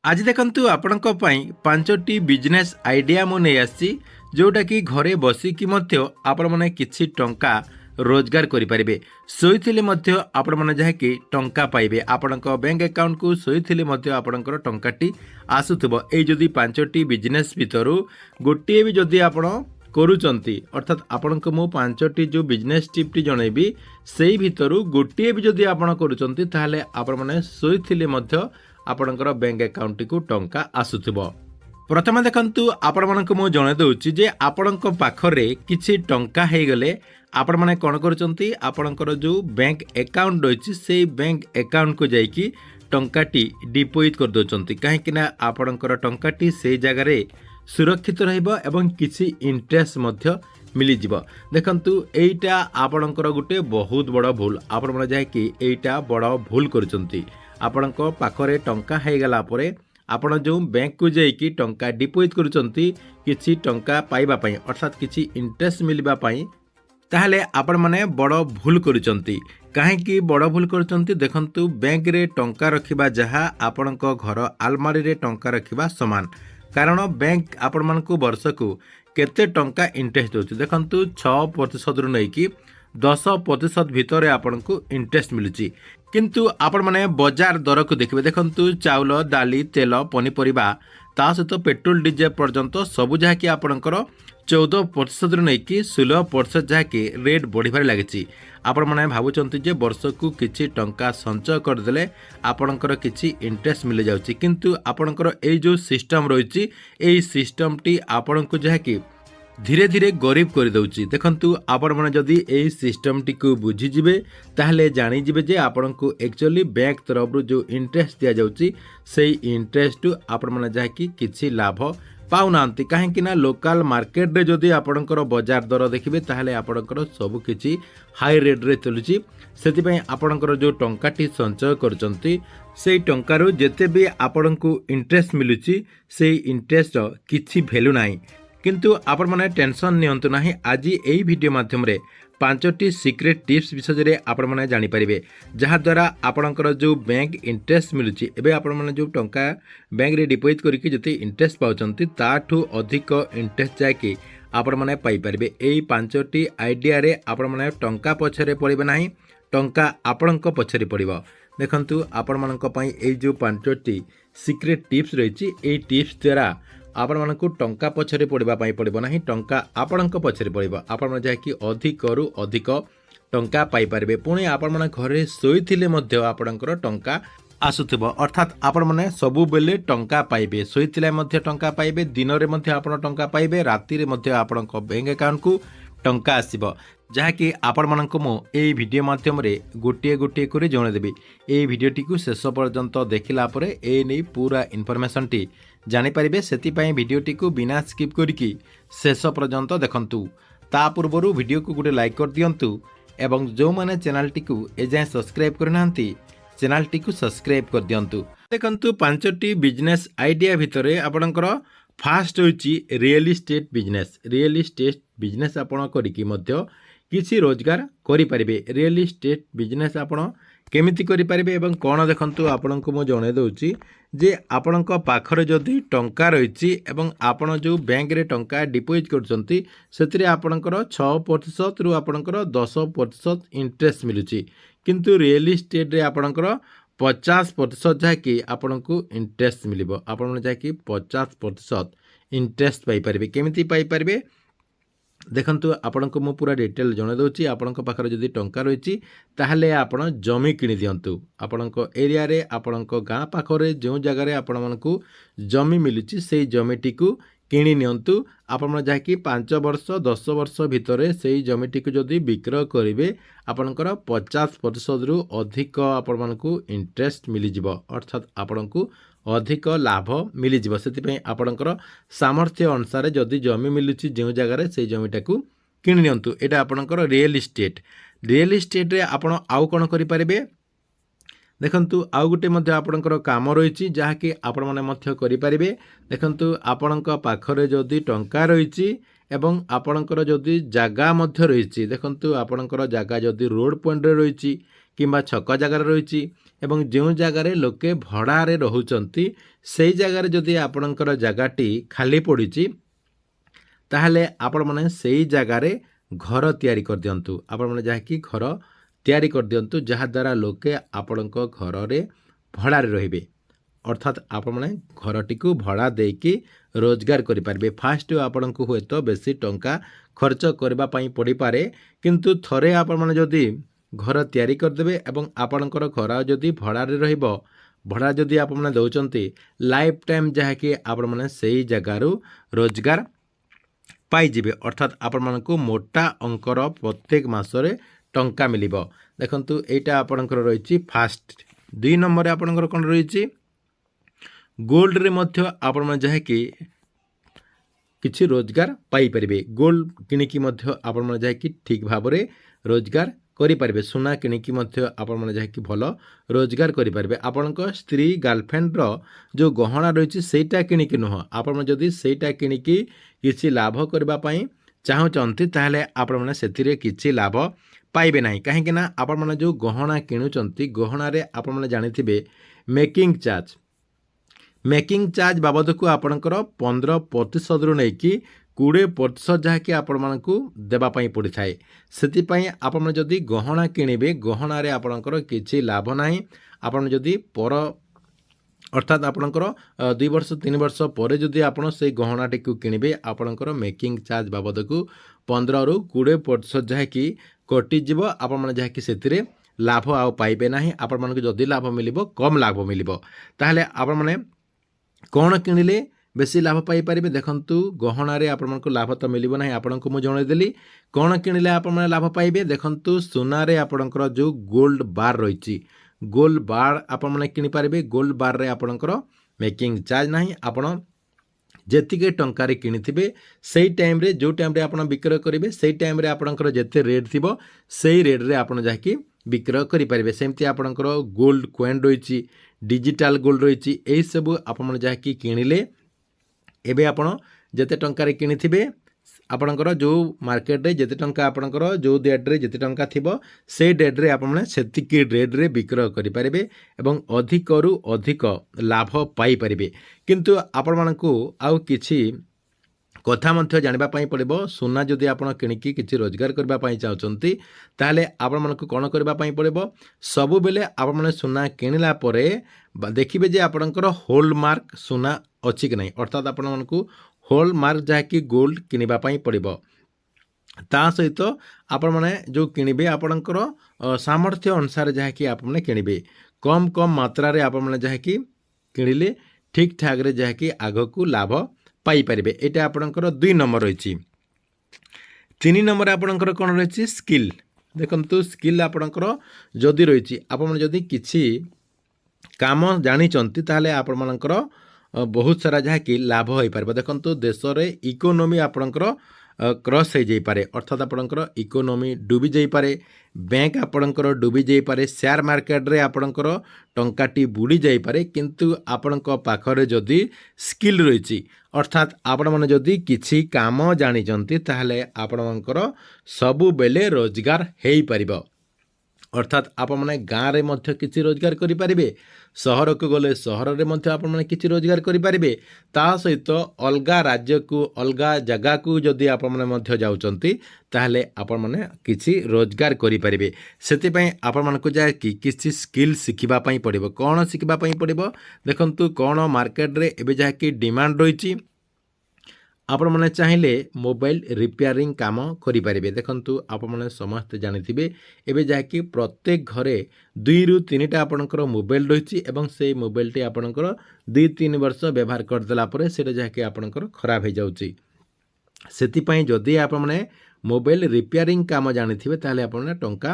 आज देखंतु आपणक पई पांचटी बिजनेस आइडिया मु नै आसी जोटा कि घरे बसिकी मध्य आपण माने किछि टंका रोजगार करि परिबे। सोइथिले मध्य आपण माने जहा कि टंका पाइबे आपणक बैंक अकाउंट को सोइथिले मध्य आपणकर टंकाटी आसुथबो। एई जदि पांचटी बिजनेस भितरु गोटिए भी जदि आपण करूचंती अर्थात आपणक मु पांचटी जो बिजनेस टिप्टी जणैबी सेई भितरु गोटिए भी जदि आपण करूचंती ताहाले आपण माने सोइथिले मध्य आपणकर बैंक अकाउंट को टंका आसुथबो। प्रथम देखंतु आपण मानक मु जणे दउची जे आपणक पाखरे किछि टंका हे गले आपण माने कोन करूचंती आपणकर जो बैंक अकाउंट रहिछि सेई बैंक अकाउंट को जाईकी टंकाटी डिपोजिट कर दोचंती काहे कि ना आपणकर टंकाटी सेई जगह रे सुरक्षित रहइबो एवं किछि इंटरेस्ट मध्य मिली जिवो। देखंतु एइटा आपणकर गुटे बहुत बड़ भूल आपण माने जाय कि एइटा बड़ भूल करूचंती। आपणक पाखरे टंका हे गला परे आपण जो बैंक को जाइकी टंका डिपोजिट करूचंती किछि टंका पाइबा पई अर्थात किछि इंटरेस्ट मिलबा पई ताहले आपण माने बड़ भूल करूचंती। काहे कि बड़ भूल करूचंती देखंतु बैंक रे टंका रखिबा जहा आपणक घर आलमारी रे टंका रखिबा समान कारण बैंक आपण मानकु वर्ष को केते टंका इंटरेस्ट दोछि देखंतु 6% रु नै कि 10% भितर आपनको इंटरेस्ट मिलुची। किंतु आपण माने बाजार दर को देखिबे देखंतु चाउल दाली तेल पनीपरिबा ता सहित पेट्रोल डीजेल पर्यंत सबु जहा कि आपणकर 14% रु नै कि 16% जहा कि रेट बढ़िबार लागिची। आपण माने भाबुचंती जे वर्ष को किछि टंका संचय कर देले आपणकर किछि इंटरेस्ट मिल जाउची किंतु आपणकर एई जो सिस्टम रहिची एई सिस्टम टी आपणको जहा कि धीरे धीरे गरीब कर दउची। देखंतु आपण माने जदी एई सिस्टम टी को बुझी जिवे ताहले जानि जिवे जे आपण को एक्चुअली बैंक तरफ रु जो इंटरेस्ट दिया जाउची सेई इंटरेस्ट आपण माने जहा कि किछि लाभ पाउनांती काहे कि ना लोकल मार्केट रे जदी आपणकर बाजार दर देखिबे ताहले आपणकर सब किछि हाई रेट रे चलुची। सेति पई आपणकर जो टंकाटी संचय करचंती सेई टंकारो जेते भी आपणको इंटरेस्ट मिलुची सेई इंटरेस्ट किछि वैल्यू नाही। किंतु आपण माने टेंशन नियंतु नाही। आज एई वीडियो माध्यम रे पांचटी सीक्रेट टिप्स विषय रे आपण माने जानि परिबे जहा द्वारा आपणकर जो बैंक इंटरेस्ट मिलुची एबे आपण माने जो टंका बैंक रे डिपोजिट करिकि जति इंटरेस्ट पाउचंती ताठू अधिक इंटरेस्ट जाके आपण माने पाई परिबे। एई पांचटी आइडिया रे आपण माने टंका पछरे पड़िबे नाही टंका आपणक पछरे पड़िबो। देखंतु आपण मानक पई एई जो पांचटी सीक्रेट टिप्स रहिची एई टिप्स द्वारा आपण मानक टंका पछरे पड़िबा पई पड़िबो नाही टंका आपणक पछरे पड़िबो। आपण माने जाय कि अधिक रु अधिक टंका पाई परिबे पुणी आपण माने घरे सोइथिले मध्य आपणकर टंका आसुथिबो अर्थात आपण माने सबु बेले टंका पाइबे सोइथिले मध्य टंका पाइबे दिन रे मध्य आपण टंका पाइबे राति रे मध्य आपणक बैंक अकाउंट को टंका आसीबो जहा कि आपण मानक मो एई वीडियो माध्यम रे गोटिए गोटिए करे जणे देबी। एई वीडियो टी को शेष पर्यंत देखिला परे ए नै पूरा इन्फॉर्मेशन टी जानि परिबे सेति पई वीडियो टी को बिना स्किप करिकि शेष पर्यंत देखंतु। ता पूर्वरु वीडियो को गोटे लाइक कर दियंतु एवं जो माने चैनल टी को एजाय सब्सक्राइब करनांती चैनल टी को सब्सक्राइब कर दियंतु। देखंतु पांचटी बिजनेस आइडिया भितरे आपणकर फास्ट होची real estate business. Real estate business आपण करिकि मध्य किसी रोजगार करि परिबे। रियल एस्टेट बिजनेस आपण केमिति करि परिबे एवं कोन देखंतु आपणको मो जणे दउची जे आपणको पाखरे जदी टंका रहिची एवं आपण जो बैंक रे टंका डिपोजिट करचंती सेतिरे आपणकर 6% रु आपणकर 10% इंटरेस्ट मिलुची किंतु रियल एस्टेट रे आपणकर 50% जाकि आपणको इंटरेस्ट मिलिबो। आपण जाकि 50% इंटरेस्ट पाई परिबे। केमिति पाई परिबे देखंतु आपणको मु पूरा डिटेल जणे दउची। आपणको पाखरे जदी टंका रहिची ताहले आपण जमी किनि दियंतु। आपणको एरिया रे आपणको गां पाखरे जो जगह रे आपण मानकु जमी मिलुची सेई जमीटी को किनि नियंतु। आपण जाकि 5 वर्ष 10 वर्ष भितरे सेई जमीटी को जदी विक्रय करिवे आपणकर 50% रु अधिक आपण मानकु इंटरेस्ट मिली जिवो अर्थात आपणकु अधिक लाभ मिली जिवो। सेति पई आपणकर सामर्थ्य अनुसार जदी जमी मिलुची जो जगह रे सेई जमीटा को किनि नियंतु। एटा आपणकर रियल एस्टेट। रियल एस्टेट रे आपण आउ कोन करि परिबे देखंतु आउ गुटे मध्य आपणकर काम रहिची जहा कि आपण माने मध्य करि परिबे। देखंतु आपणक पाखरे जदी टंका रहिची एवं आपणकर जदी जागा मध्य रहिची देखंतु आपणकर जागा जदी रोड पॉइंट रे रहिची କିମ୍ବା ଛକ ଜାଗାରେ ରହିଛି ଏବଂ ଯେଉଁ ଜାଗାରେ ଲୋକେ ଭଡ଼ାରେ ରହୁଛନ୍ତି ସେଇ ଜାଗାରେ ଯଦି ଆପଣଙ୍କର ଜାଗାଟି ଖାଲି ପଡ଼ିଛି ତାହେଲେ ଆପଣମାନେ ସେଇ ଜାଗାରେ ଘର ତିଆରି କରିଦିଅନ୍ତୁ। ଆପଣମାନେ ଯାହାକି ଘର ତିଆରି କରିଦିଅନ୍ତୁ ଯାହାଦ୍ୱାରା ଲୋକେ ଆପଣଙ୍କ ଘରରେ ଭଡ଼ାରେ ରହିବେ। ଅର୍ଥାତ୍ ଆପଣମାନେ ଘରଟିକୁ ଭଡ଼ା ଦେଇକି ରୋଜଗାର କରିପାରିବେ। ଫାଷ୍ଟ ଆପଣଙ୍କୁ ହୁଏତ ବେଶୀ ଟଙ୍କା ଖର୍ଚ୍ଚ କରିବା ପାଇଁ ପଡ଼ିପାରେ, କିନ୍ତୁ ଥରେ ଆପଣମାନେ ଯଦି ଘର ତିଆରି କରିଦେବେ ଏବଂ ଆପଣଙ୍କର ଘର ଯଦି ଭଡ଼ାରେ ରହିବ, ଭଡ଼ା ଯଦି ଆପଣମାନେ ଦେଉଛନ୍ତି ଲାଇଫ୍ ଟାଇମ୍ ଯାହାକି ଆପଣମାନେ ସେଇ ଜାଗାରୁ ରୋଜଗାର ପାଇଯିବେ। ଅର୍ଥାତ୍ ଆପଣମାନଙ୍କୁ ମୋଟା ଅଙ୍କର ପ୍ରତ୍ୟେକ ମାସରେ ଟଙ୍କା ମିଳିବ। ଦେଖନ୍ତୁ ଏଇଟା ଆପଣଙ୍କର ରହିଛି ଫାଷ୍ଟ। 2 ନମ୍ବରରେ ଆପଣଙ୍କର କ'ଣ ରହିଛି, ଗୋଲ୍ଡରେ ମଧ୍ୟ ଆପଣମାନେ ଯାହାକି କିଛି ରୋଜଗାର ପାଇପାରିବେ। ଗୋଲ୍ଡ କିଣିକି ମଧ୍ୟ ଆପଣମାନେ ଯାହାକି ଠିକ୍ ଭାବରେ ରୋଜଗାର କରିପାରିବେ। ସୁନା କିଣିକି ମଧ୍ୟ ଆପଣମାନେ ଯାହାକି ଭଲ ରୋଜଗାର କରିପାରିବେ। ଆପଣଙ୍କ ସ୍ତ୍ରୀ ଗାର୍ଲଫ୍ରେଣ୍ଡର ଯେଉଁ ଗହଣା ରହିଛି ସେଇଟା କିଣିକି ନୁହଁ, ଆପଣମାନେ ଯଦି ସେଇଟା କିଣିକି କିଛି ଲାଭ କରିବା ପାଇଁ ଚାହୁଁଛନ୍ତି ତାହେଲେ ଆପଣମାନେ ସେଥିରେ କିଛି ଲାଭ ପାଇବେ ନାହିଁ। କାହିଁକି ନା ଆପଣମାନେ ଯେଉଁ ଗହଣା କିଣୁଛନ୍ତି ଗହଣାରେ ଆପଣମାନେ ଜାଣିଥିବେ ମେକିଂ ଚାର୍ଜ ବାବଦକୁ ଆପଣଙ୍କର 15% ନେଇକି 20% ଯାହାକି ଆପଣମାନଙ୍କୁ ଦେବା ପାଇଁ ପଡ଼ିଥାଏ। ସେଥିପାଇଁ ଆପଣମାନେ ଯଦି ଗହଣା କିଣିବେ ଗହଣାରେ ଆପଣଙ୍କର କିଛି ଲାଭ ନାହିଁ। ଆପଣ ଯଦି ଅର୍ଥାତ୍ ଆପଣଙ୍କର 2 ବର୍ଷ 3 ବର୍ଷ ପରେ ଯଦି ଆପଣ ସେଇ ଗହଣାଟିକୁ କିଣିବେ ଆପଣଙ୍କର ମେକିଂ ଚାର୍ଜ ବାବଦକୁ 15ରୁ 20% ଯାହାକି କଟିଯିବ। ଆପଣମାନେ ଯାହାକି ସେଥିରେ ଲାଭ ଆଉ ପାଇବେ ନାହିଁ। ଆପଣମାନଙ୍କୁ ଯଦି ଲାଭ ମିଳିବ କମ୍ ଲାଭ ମିଳିବ। ତାହେଲେ ଆପଣମାନେ କ'ଣ କିଣିଲେ ବେଶୀ ଲାଭ ପାଇପାରିବେ? ଦେଖନ୍ତୁ ଗହଣାରେ ଆପଣଙ୍କୁ ଲାଭ ତ ମିଳିବ ନାହିଁ, ଆପଣଙ୍କୁ ମୁଁ ଜଣାଇଦେଲି। କ'ଣ କିଣିଲେ ଆପଣମାନେ ଲାଭ ପାଇବେ? ଦେଖନ୍ତୁ ସୁନାରେ ଆପଣଙ୍କର ଯେଉଁ ଗୋଲ୍ଡ ବାର୍ ରହିଛି, ଗୋଲ୍ଡ ବାର୍ ଆପଣମାନେ କିଣିପାରିବେ। ଗୋଲ୍ଡ ବାର୍ରେ ଆପଣଙ୍କର ମେକିଂ ଚାର୍ଜ ନାହିଁ। ଆପଣ ଯେତିକି ଟଙ୍କାରେ କିଣିଥିବେ ସେଇ ଟାଇମ୍ରେ ଯେଉଁ ଟାଇମ୍ରେ ଆପଣ ବିକ୍ରୟ କରିବେ ସେଇ ଟାଇମ୍ରେ ଆପଣଙ୍କର ଯେତେ ରେଟ୍ ଥିବ ସେଇ ରେଟ୍ରେ ଆପଣ ଯାହାକି ବିକ୍ରୟ କରିପାରିବେ। ସେମିତି ଆପଣଙ୍କର ଗୋଲ୍ଡ କଏନ୍ ରହିଛି, ଡିଜିଟାଲ ଗୋଲ୍ଡ ରହିଛି, ଏହିସବୁ ଆପଣମାନେ ଯାହାକି କିଣିଲେ ଏବେ ଆପଣ ଯେତେ ଟଙ୍କାରେ କିଣିଥିବେ ଆପଣଙ୍କର ଯେଉଁ ମାର୍କେଟରେ ଯେତେ ଟଙ୍କା ଆପଣଙ୍କର ଯେଉଁ ଡେଟ୍ରେ ଯେତେ ଟଙ୍କା ଥିବ ସେଇ ଡେଟ୍ରେ ଆପଣମାନେ ସେତିକି ରେଟ୍ରେ ବିକ୍ରୟ କରିପାରିବେ ଏବଂ ଅଧିକରୁ ଅଧିକ ଲାଭ ପାଇପାରିବେ। କିନ୍ତୁ ଆପଣମାନଙ୍କୁ ଆଉ କିଛି କଥା ମଧ୍ୟ ଜାଣିବା ପାଇଁ ପଡ଼ିବ। ସୁନା ଯଦି ଆପଣ କିଣିକି କିଛି ରୋଜଗାର କରିବା ପାଇଁ ଚାହୁଁଛନ୍ତି ତାହେଲେ ଆପଣମାନଙ୍କୁ କ'ଣ କରିବା ପାଇଁ ପଡ଼ିବ? ସବୁବେଳେ ଆପଣମାନେ ସୁନା କିଣିଲା ପରେ ଦେଖିବେ ଯେ ଆପଣଙ୍କର ହୋଲମାର୍କ ସୁନା ଅଛି କି ନାହିଁ। ଅର୍ଥାତ୍ ଆପଣମାନଙ୍କୁ ହୋଲମାର୍କ ଯାହାକି ଗୋଲ୍ଡ କିଣିବା ପାଇଁ ପଡ଼ିବ। ତା ସହିତ ଆପଣମାନେ ଯେଉଁ କିଣିବେ ଆପଣଙ୍କର ସାମର୍ଥ୍ୟ ଅନୁସାରେ ଯାହାକି ଆପଣମାନେ କିଣିବେ। କମ୍ ମାତ୍ରାରେ ଆପଣମାନେ ଯାହାକି କିଣିଲେ ଠିକ୍ ଠାକ୍ରେ ଯାହାକି ଆଗକୁ ଲାଭ ପାଇପାରିବେ। ଏଇଟା ଆପଣଙ୍କର 2 ନମ୍ବର ରହିଛି। 3 ନମ୍ବର ଆପଣଙ୍କର କ'ଣ ରହିଛି? ସ୍କିଲ୍। ଦେଖନ୍ତୁ ସ୍କିଲ୍ ଆପଣଙ୍କର ଯଦି ରହିଛି, ଆପଣମାନେ ଯଦି କିଛି କାମ ଜାଣିଛନ୍ତି ତାହେଲେ ଆପଣମାନଙ୍କର ବହୁତ ସାରା ଯାହାକି ଲାଭ ହୋଇପାରିବ। ଦେଖନ୍ତୁ ଦେଶରେ ଇକୋନୋମି ଆପଣଙ୍କର କ୍ରସ୍ ହୋଇଯାଇପାରେ, ଅର୍ଥାତ୍ ଆପଣଙ୍କର ଇକୋନୋମି ଡୁବି ଯାଇପାରେ, ବ୍ୟାଙ୍କ ଆପଣଙ୍କର ଡୁବି ଯାଇପାରେ, ସେୟାର ମାର୍କେଟରେ ଆପଣଙ୍କର ଟଙ୍କାଟି ବୁଡ଼ି ଯାଇପାରେ। କିନ୍ତୁ ଆପଣଙ୍କ ପାଖରେ ଯଦି ସ୍କିଲ୍ ରହିଛି, ଅର୍ଥାତ୍ ଆପଣମାନେ ଯଦି କିଛି କାମ ଜାଣିଛନ୍ତି ତାହେଲେ ଆପଣଙ୍କର ସବୁବେଳେ ରୋଜଗାର ହୋଇପାରିବ। ଅର୍ଥାତ୍ ଆପଣମାନେ ଗାଁରେ ମଧ୍ୟ କିଛି ରୋଜଗାର କରିପାରିବେ, ସହରକୁ ଗଲେ ସହରରେ ମଧ୍ୟ ଆପଣମାନେ କିଛି ରୋଜଗାର କରିପାରିବେ। ତା ସହିତ ଅଲଗା ରାଜ୍ୟକୁ ଅଲଗା ଜାଗାକୁ ଯଦି ଆପଣମାନେ ମଧ୍ୟ ଯାଉଛନ୍ତି ତାହେଲେ ଆପଣମାନେ କିଛି ରୋଜଗାର କରିପାରିବେ। ସେଥିପାଇଁ ଆପଣମାନଙ୍କୁ ଯାହାକି କିଛି ସ୍କିଲ୍ ଶିଖିବା ପାଇଁ ପଡ଼ିବ। କ'ଣ ଶିଖିବା ପାଇଁ ପଡ଼ିବ? ଦେଖନ୍ତୁ କ'ଣ ମାର୍କେଟରେ ଏବେ ଯାହାକି ଡିମାଣ୍ଡ ରହିଛି, ଆପଣମାନେ ଚାହିଁଲେ ମୋବାଇଲ ରିପେୟାରିଂ କାମ କରିପାରିବେ। ଦେଖନ୍ତୁ ଆପଣମାନେ ସମସ୍ତେ ଜାଣିଥିବେ ଏବେ ଯାହାକି ପ୍ରତ୍ୟେକ ଘରେ 2ରୁ 3ଟା ଆପଣଙ୍କର ମୋବାଇଲ ରହିଛି ଏବଂ ସେଇ ମୋବାଇଲଟି ଆପଣଙ୍କର 2-3 ବର୍ଷ ବ୍ୟବହାର କରିଦେଲା ପରେ ସେଇଟା ଯାହାକି ଆପଣଙ୍କର ଖରାପ ହେଇଯାଉଛି। ସେଥିପାଇଁ ଯଦି ଆପଣମାନେ ମୋବାଇଲ ରିପେୟାରିଂ କାମ ଜାଣିଥିବେ ତାହେଲେ ଆପଣମାନେ ଟଙ୍କା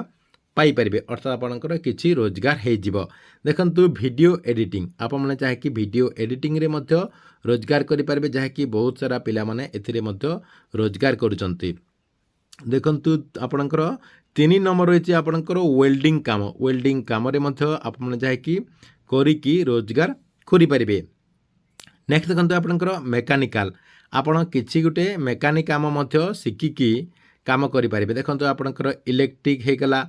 ପାଇପାରିବେ, ଅର୍ଥାତ୍ ଆପଣଙ୍କର କିଛି ରୋଜଗାର ହେଇଯିବ। ଦେଖନ୍ତୁ ଭିଡ଼ିଓ ଏଡ଼ିଟିଂ, ଆପଣମାନେ ଯାହାକି ଭିଡ଼ିଓ ଏଡ଼ିଟିଂରେ ମଧ୍ୟ ରୋଜଗାର କରିପାରିବେ, ଯାହାକି ବହୁତ ସାରା ପିଲାମାନେ ଏଥିରେ ମଧ୍ୟ ରୋଜଗାର କରୁଛନ୍ତି। ଦେଖନ୍ତୁ ଆପଣଙ୍କର 3 ନମ୍ବର ରହିଛି ଆପଣଙ୍କର ୱେଲ୍ଡିଂ କାମ। ୱେଲ୍ଡିଂ କାମରେ ମଧ୍ୟ ଆପଣମାନେ ଯାହାକି କରିକି ରୋଜଗାର କରିପାରିବେ। ନେକ୍ସଟ ଦେଖନ୍ତୁ ଆପଣଙ୍କର ମେକାନିକାଲ, ଆପଣ କିଛି ଗୋଟେ ମେକାନିକ କାମ ମଧ୍ୟ ଶିଖିକି କାମ କରିପାରିବେ। ଦେଖନ୍ତୁ ଆପଣଙ୍କର ଇଲେକ୍ଟ୍ରିକ୍ ହେଇଗଲା,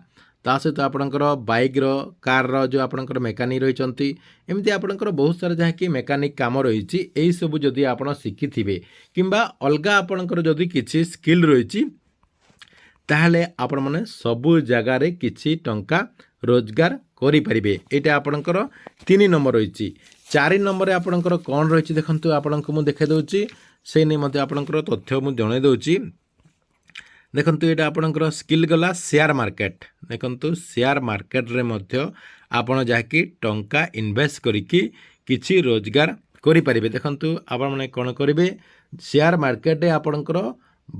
ତା ସହିତ ଆପଣଙ୍କର ବାଇକ୍ର କାର୍ର ଯେଉଁ ଆପଣଙ୍କର ମେକାନିକ୍ ରହିଛନ୍ତି, ଏମିତି ଆପଣଙ୍କର ବହୁତ ସାରା ଯାହାକି ମେକାନିକ୍ କାମ ରହିଛି, ଏଇସବୁ ଯଦି ଆପଣ ଶିଖିଥିବେ କିମ୍ବା ଅଲଗା ଆପଣଙ୍କର ଯଦି କିଛି ସ୍କିଲ୍ ରହିଛି, ତାହେଲେ ଆପଣମାନେ ସବୁ ଜାଗାରେ କିଛି ଟଙ୍କା ରୋଜଗାର କରିପାରିବେ। ଏଇଟା ଆପଣଙ୍କର 3 ନମ୍ବର ରହିଛି। 4 ନମ୍ବରରେ ଆପଣଙ୍କର କ'ଣ ରହିଛି ଦେଖନ୍ତୁ, ଆପଣଙ୍କୁ ମୁଁ ଦେଖାଇ ଦେଉଛି, ସେଇ ନେଇ ମଧ୍ୟ ଆପଣଙ୍କର ତଥ୍ୟ ମୁଁ ଜଣାଇ ଦେଉଛି। ଦେଖନ୍ତୁ ଏଇଟା ଆପଣଙ୍କର ସ୍କିଲ୍ ଗଲା ସେୟାର ମାର୍କେଟ୍। ଦେଖନ୍ତୁ ସେୟାର ମାର୍କେଟରେ ମଧ୍ୟ ଆପଣ ଯାହାକି ଟଙ୍କା ଇନଭେଷ୍ଟ କରିକି କିଛି ରୋଜଗାର କରିପାରିବେ। ଦେଖନ୍ତୁ ଆପଣମାନେ କ'ଣ କରିବେ, ସେୟାର ମାର୍କେଟରେ ଆପଣଙ୍କର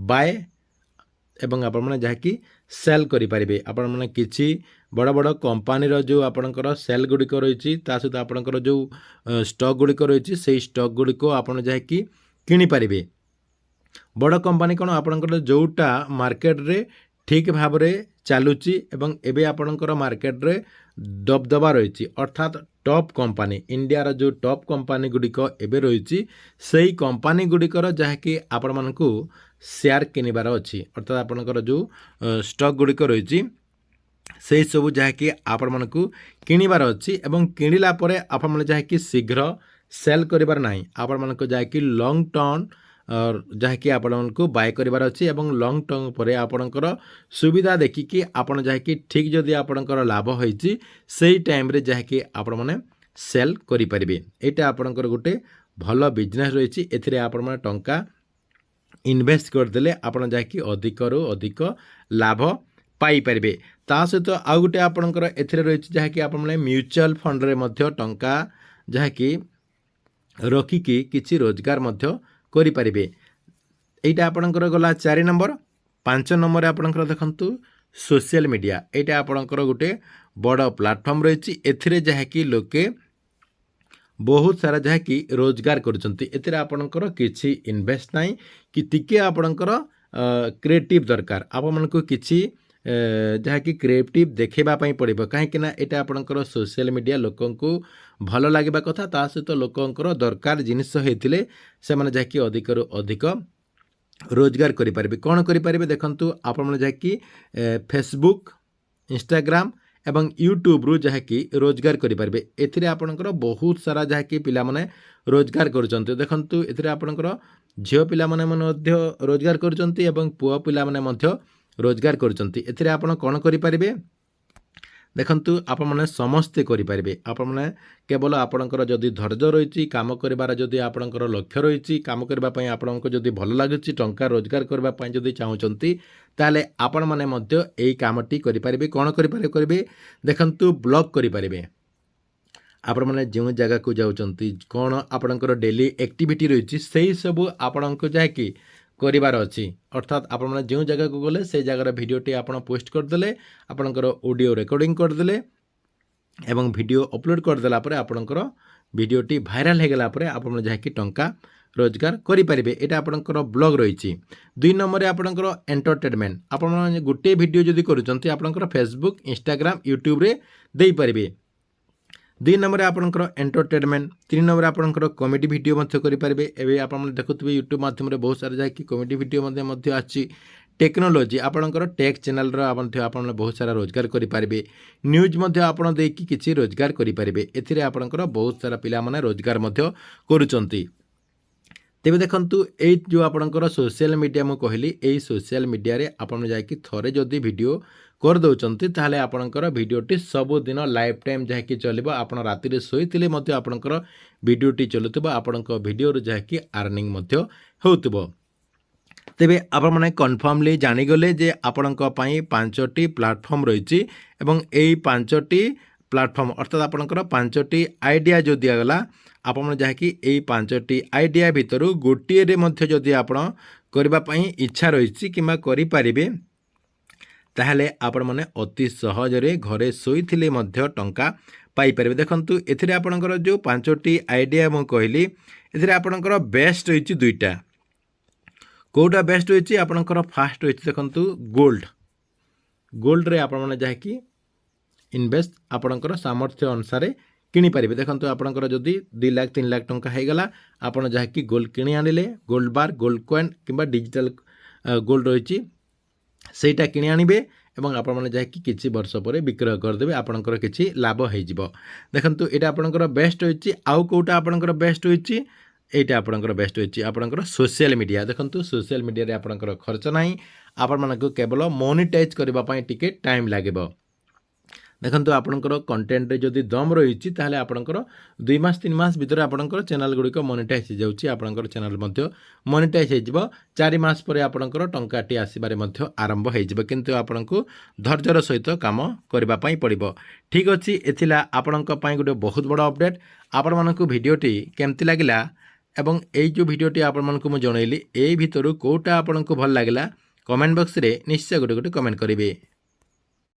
ବାଏ ଏବଂ ଆପଣମାନେ ଯାହାକି ସେଲ୍ କରିପାରିବେ। ଆପଣମାନେ କିଛି ବଡ଼ ବଡ଼ କମ୍ପାନୀର ଯେଉଁ ଆପଣଙ୍କର ସେଲ୍ ଗୁଡ଼ିକ ରହିଛି, ତା ସହିତ ଆପଣଙ୍କର ଯେଉଁ ଷ୍ଟକ୍ ଗୁଡ଼ିକ ରହିଛି, ସେଇ ଷ୍ଟକ୍ ଗୁଡ଼ିକ ଆପଣ ଯାହାକି କିଣିପାରିବେ। ବଡ଼ କମ୍ପାନୀ କ'ଣ, ଆପଣଙ୍କର ଯେଉଁଟା ମାର୍କେଟରେ ଠିକ୍ ଭାବରେ ଚାଲୁଛି ଏବଂ ଏବେ ଆପଣଙ୍କର ମାର୍କେଟରେ ଦବଦବା ରହିଛି, ଅର୍ଥାତ୍ ଟପ୍ କମ୍ପାନୀ, ଇଣ୍ଡିଆର ଯେଉଁ ଟପ୍ କମ୍ପାନୀ ଗୁଡ଼ିକ ଏବେ ରହିଛି, ସେଇ କମ୍ପାନୀ ଗୁଡ଼ିକର ଯାହାକି ଆପଣମାନଙ୍କୁ ସେୟାର କିଣିବାର ଅଛି। ଅର୍ଥାତ୍ ଆପଣଙ୍କର ଯେଉଁ ଷ୍ଟକ୍ ଗୁଡ଼ିକ ରହିଛି, ସେହି ସବୁ ଯାହାକି ଆପଣମାନଙ୍କୁ କିଣିବାର ଅଛି ଏବଂ କିଣିଲା ପରେ ଆପଣମାନେ ଯାହାକି ଶୀଘ୍ର ସେଲ୍ କରିବାର ନାହିଁ। ଆପଣମାନଙ୍କୁ ଯାହାକି ଲଙ୍ଗ୍ ଟର୍ମ ଯାହାକି ଆପଣଙ୍କୁ ବାଏ କରିବାର ଅଛି ଏବଂ ଲଙ୍ଗ୍ ଟର୍ମ ପରେ ଆପଣଙ୍କର ସୁବିଧା ଦେଖିକି ଆପଣ ଯାହାକି ଠିକ୍ ଯଦି ଆପଣଙ୍କର ଲାଭ ହୋଇଛି, ସେଇ ଟାଇମ୍ରେ ଯାହାକି ଆପଣମାନେ ସେଲ୍ କରିପାରିବେ। ଏଇଟା ଆପଣଙ୍କର ଗୋଟେ ଭଲ ବିଜନେସ୍ ରହିଛି। ଏଥିରେ ଆପଣମାନେ ଟଙ୍କା ଇନଭେଷ୍ଟ କରିଦେଲେ ଆପଣ ଯାହାକି ଅଧିକରୁ ଅଧିକ ଲାଭ ପାଇପାରିବେ। ତା ସହିତ ଆଉ ଗୋଟେ ଆପଣଙ୍କର ଏଥିରେ ରହିଛି ଯାହାକି ଆପଣମାନେ ମ୍ୟୁଚୁଆଲ୍ ଫଣ୍ଡରେ ମଧ୍ୟ ଟଙ୍କା ଯାହାକି ରଖିକି କିଛି ରୋଜଗାର ମଧ୍ୟ କରିପାରିବେ। এইটা ଆପଣଙ୍କର ଗଲା 4 ନମ୍ବର। 5 ନମ୍ବରରେ ଆପଣଙ୍କର ଦେଖନ୍ତୁ ସୋସିଆଲ ମିଡ଼ିଆ। এইটা ଆପଣଙ୍କର ଗୋଟେ ବଡ଼ ପ୍ଲାଟଫର୍ମ ରହିଛି। ଏଥିରେ ଯାହାକି ଲୋକେ ବହୁତ ସାରା ଯାହାକି ରୋଜଗାର କରୁଛନ୍ତି। ଏଥିରେ ଆପଣଙ୍କର କିଛି ଇନଭେଷ୍ଟ ନାହିଁ କି ଟିକେ ଆପଣଙ୍କର କ୍ରିଏଟିଭ୍ ଦରକାର। ଆପଣମାନଙ୍କୁ କିଛି ଯାହାକି କ୍ରିଏଟିଭ୍ ଦେଖାଇବା ପାଇଁ ପଡ଼ିବ, କାହିଁକିନା ଏଇଟା ଆପଣଙ୍କର ସୋସିଆଲ ମିଡ଼ିଆ ଲୋକଙ୍କୁ ଭଲ ଲାଗିବା କଥା, ତା ସହିତ ଲୋକଙ୍କର ଦରକାର ଜିନିଷ ହେଇଥିଲେ ସେମାନେ ଯାହାକି ଅଧିକରୁ ଅଧିକ ରୋଜଗାର କରିପାରିବେ। କ'ଣ କରିପାରିବେ ଦେଖନ୍ତୁ, ଆପଣମାନେ ଯାହାକି ଫେସବୁକ୍, ଇନଷ୍ଟାଗ୍ରାମ ଏବଂ ୟୁଟ୍ୟୁବରୁ ଯାହାକି ରୋଜଗାର କରିପାରିବେ। ଏଥିରେ ଆପଣଙ୍କର ବହୁତ ସାରା ଯାହାକି ପିଲାମାନେ ରୋଜଗାର କରୁଛନ୍ତି। ଦେଖନ୍ତୁ ଏଥିରେ ଆପଣଙ୍କର ଝିଅ ପିଲାମାନେ ମଧ୍ୟ ରୋଜଗାର କରୁଛନ୍ତି ଏବଂ ପୁଅ ପିଲାମାନେ ମଧ୍ୟ ରୋଜଗାର କରୁଛନ୍ତି। ଏଥିରେ ଆପଣ କ'ଣ କରିପାରିବେ ଦେଖନ୍ତୁ, ଆପଣମାନେ ସମସ୍ତେ କରିପାରିବେ। ଆପଣମାନେ କେବଳ ଆପଣଙ୍କର ଯଦି ଧୈର୍ଯ୍ୟ ରହିଛି, କାମ କରିବାର ଯଦି ଆପଣଙ୍କର ଲକ୍ଷ୍ୟ ରହିଛି, କାମ କରିବା ପାଇଁ ଆପଣଙ୍କୁ ଯଦି ଭଲ ଲାଗୁଛି, ଟଙ୍କା ରୋଜଗାର କରିବା ପାଇଁ ଯଦି ଚାହୁଁଛନ୍ତି, ତାହେଲେ ଆପଣମାନେ ମଧ୍ୟ ଏଇ କାମଟି କରିପାରିବେ। କ'ଣ କରିପାରିବେ ଦେଖନ୍ତୁ, ବ୍ଲଗ୍ କରିପାରିବେ। ଆପଣମାନେ ଯେଉଁ ଜାଗାକୁ ଯାଉଛନ୍ତି, କ'ଣ ଆପଣଙ୍କର ଡେଲି ଆକ୍ଟିଭିଟି ରହିଛି, ସେଇ ସବୁ ଆପଣଙ୍କୁ ଯାହାକି କରିବାର ଅଛି। ଅର୍ଥାତ୍ ଆପଣମାନେ ଯେଉଁ ଜାଗାକୁ ଗଲେ ସେଇ ଜାଗାର ଭିଡ଼ିଓଟି ଆପଣ ପୋଷ୍ଟ କରିଦେଲେ, ଆପଣଙ୍କର ଅଡ଼ିଓ ରେକର୍ଡ଼ିଂ କରିଦେଲେ ଏବଂ ଭିଡ଼ିଓ ଅପଲୋଡ଼ କରିଦେଲା ପରେ ଆପଣଙ୍କର ଭିଡ଼ିଓଟି ଭାଇରାଲ୍ ହୋଇଗଲା ପରେ ଆପଣମାନେ ଯାହାକି ଟଙ୍କା ରୋଜଗାର କରିପାରିବେ। ଏଇଟା ଆପଣଙ୍କର ବ୍ଲଗ୍ ରହିଛି। 2 ନମ୍ବରରେ ଆପଣଙ୍କର ଏଣ୍ଟରଟେନମେଣ୍ଟ। ଆପଣମାନେ ଗୋଟିଏ ଭିଡ଼ିଓ ଯଦି କରୁଛନ୍ତି, ଆପଣଙ୍କର ଫେସବୁକ୍, ଇନଷ୍ଟାଗ୍ରାମ, ୟୁଟ୍ୟୁବରେ ଦେଇପାରିବେ। 2 ନମ୍ବରରେ ଆପଣଙ୍କର ଏଣ୍ଟରଟେନମେଣ୍ଟ। 3 ନମ୍ବରରେ ଆପଣଙ୍କର କମେଡ଼ି ଭିଡ଼ିଓ ମଧ୍ୟ କରିପାରିବେ। ଏବେ ଆପଣମାନେ ଦେଖୁଥିବେ ୟୁଟ୍ୟୁବ୍ ମାଧ୍ୟମରେ ବହୁତ ସାରା ଯାହାକି କମେଡ଼ି ଭିଡ଼ିଓ ମଧ୍ୟ ଆସିଛି। ଟେକ୍ନୋଲୋଜି, ଆପଣଙ୍କର ଟେକ୍ ଚ୍ୟାନେଲର ମଧ୍ୟ ଆପଣମାନେ ବହୁତ ସାରା ରୋଜଗାର କରିପାରିବେ। ନ୍ୟୁଜ୍ ମଧ୍ୟ ଆପଣ ଦେଇକି କିଛି ରୋଜଗାର କରିପାରିବେ। ଏଥିରେ ଆପଣଙ୍କର ବହୁତ ସାରା ପିଲାମାନେ ରୋଜଗାର ମଧ୍ୟ କରୁଛନ୍ତି। ତେବେ ଦେଖନ୍ତୁ, ଏଇ ଯେଉଁ ଆପଣଙ୍କର ସୋସିଆଲ ମିଡ଼ିଆ ମୁଁ କହିଲି, ଏଇ ସୋସିଆଲ ମିଡ଼ିଆରେ ଆପଣ ଯାଇକି ଥରେ ଯଦି ଭିଡ଼ିଓ କରିଦେଉଛନ୍ତି, ତାହେଲେ ଆପଣଙ୍କର ଭିଡ଼ିଓଟି ସବୁଦିନ ଲାଇଫ୍ ଟାଇମ୍ ଯାହାକି ଚାଲିବ। ଆପଣ ରାତିରେ ଶୋଇଥିଲେ ମଧ୍ୟ ଆପଣଙ୍କର ଭିଡ଼ିଓଟି ଚାଲୁଥିବ, ଆପଣଙ୍କ ଭିଡ଼ିଓରୁ ଯାହାକି ଆର୍ନିଂ ମଧ୍ୟ ହେଉଥିବ। ତେବେ ଆପଣମାନେ କନଫର୍ମଲି ଜାଣିଗଲେ ଯେ ଆପଣଙ୍କ ପାଇଁ 5ଟି ପ୍ଲାଟଫର୍ମ ରହିଛି ଏବଂ ଏଇ 5ଟି ପ୍ଲାଟଫର୍ମ ଅର୍ଥାତ୍ ଆପଣଙ୍କର 5ଟି ଆଇଡ଼ିଆ ଯେଉଁ ଦିଆଗଲା, ଆପଣମାନେ ଯାହାକି ଏଇ 5ଟି ଆଇଡ଼ିଆ ଭିତରୁ ଗୋଟିଏରେ ମଧ୍ୟ ଯଦି ଆପଣ କରିବା ପାଇଁ ଇଚ୍ଛା ରହିଛି କିମ୍ବା କରିପାରିବେ, ତାହେଲେ ଆପଣମାନେ ଅତି ସହଜରେ ଘରେ ଶୋଇଥିଲେ ମଧ୍ୟ ଟଙ୍କା ପାଇପାରିବେ। ଦେଖନ୍ତୁ ଏଥିରେ ଆପଣଙ୍କର ଯେଉଁ 5ଟି ଆଇଡ଼ିଆ ମୁଁ କହିଲି, ଏଥିରେ ଆପଣଙ୍କର ବେଷ୍ଟ ରହିଛି 2ଟା। କେଉଁଟା ବେଷ୍ଟ ରହିଛି ଆପଣଙ୍କର? ଫାଷ୍ଟ ରହିଛି ଦେଖନ୍ତୁ ଗୋଲ୍ଡ। ଗୋଲ୍ଡରେ ଆପଣମାନେ ଯାହାକି ଇନଭେଷ୍ଟ ଆପଣଙ୍କର ସାମର୍ଥ୍ୟ ଅନୁସାରେ କିଣିପାରିବେ। ଦେଖନ୍ତୁ ଆପଣଙ୍କର ଯଦି 2 ଲାખ 3 ଲାখ ଟଙ୍କା ହେଇଗଲା, ଆପଣ ଯାହାକି ଗୋଲ୍ଡ କିଣି ଆଣିଲେ, ଗୋଲ୍ଡ ବାର୍, ଗୋଲ୍ଡ କଏନ୍ କିମ୍ବା ଡିଜିଟାଲ ଗୋଲ୍ଡ ରହିଛି, ସେଇଟା କିଣି ଆଣିବେ ଏବଂ ଆପଣମାନେ ଯାଇକି କିଛି ବର୍ଷ ପରେ ବିକ୍ରୟ କରିଦେବେ ଆପଣଙ୍କର କିଛି ଲାଭ ହେଇଯିବ। ଦେଖନ୍ତୁ ଏଇଟା ଆପଣଙ୍କର ବେଷ୍ଟ ହୋଇଛି। ଆଉ କେଉଁଟା ଆପଣଙ୍କର ବେଷ୍ଟ ହୋଇଛି? এইটা আপনার বেস্ট হয়েছে আপনার সোশিয়াল মিডিয়া। দেখুন সোশিয়াল মিডিয়াରେ আপনার খরচ না আপনার কেবল মনিটাইজ করা টিকে টাইম লাগবে। দেখুন আপনার কন্টেন্টরে যদি দম রয়েছে তাহলে আপনার 2 মাস 3 মাস ভিতরে আপনার চ্যানেল গুড়িক মনিটাইজ হয়ে যাচ্ছে। আপনার চ্যানেল মনিটাইজ হয়ে যাব 4 মাস পরে আপনার টঙ্কাটি আসবার আরম্ভ হয়ে যাব, কিন্তু আপনার ধৈর্যর সহিত কাম করা পড়ব। ঠিক আছে, এলা আপনার গোটে বহুত বড় অপডেট। আপনার ভিডিওটি কেমতি লাগিলা এবং এই যে ভিডিওটি আপনার জনাইলি এই ভিতর কোটা আপনার ভাল লাগিলা কমেন্ট বক্সরে নিশ্চয় গোটে গোটে কমেন্ট করবে।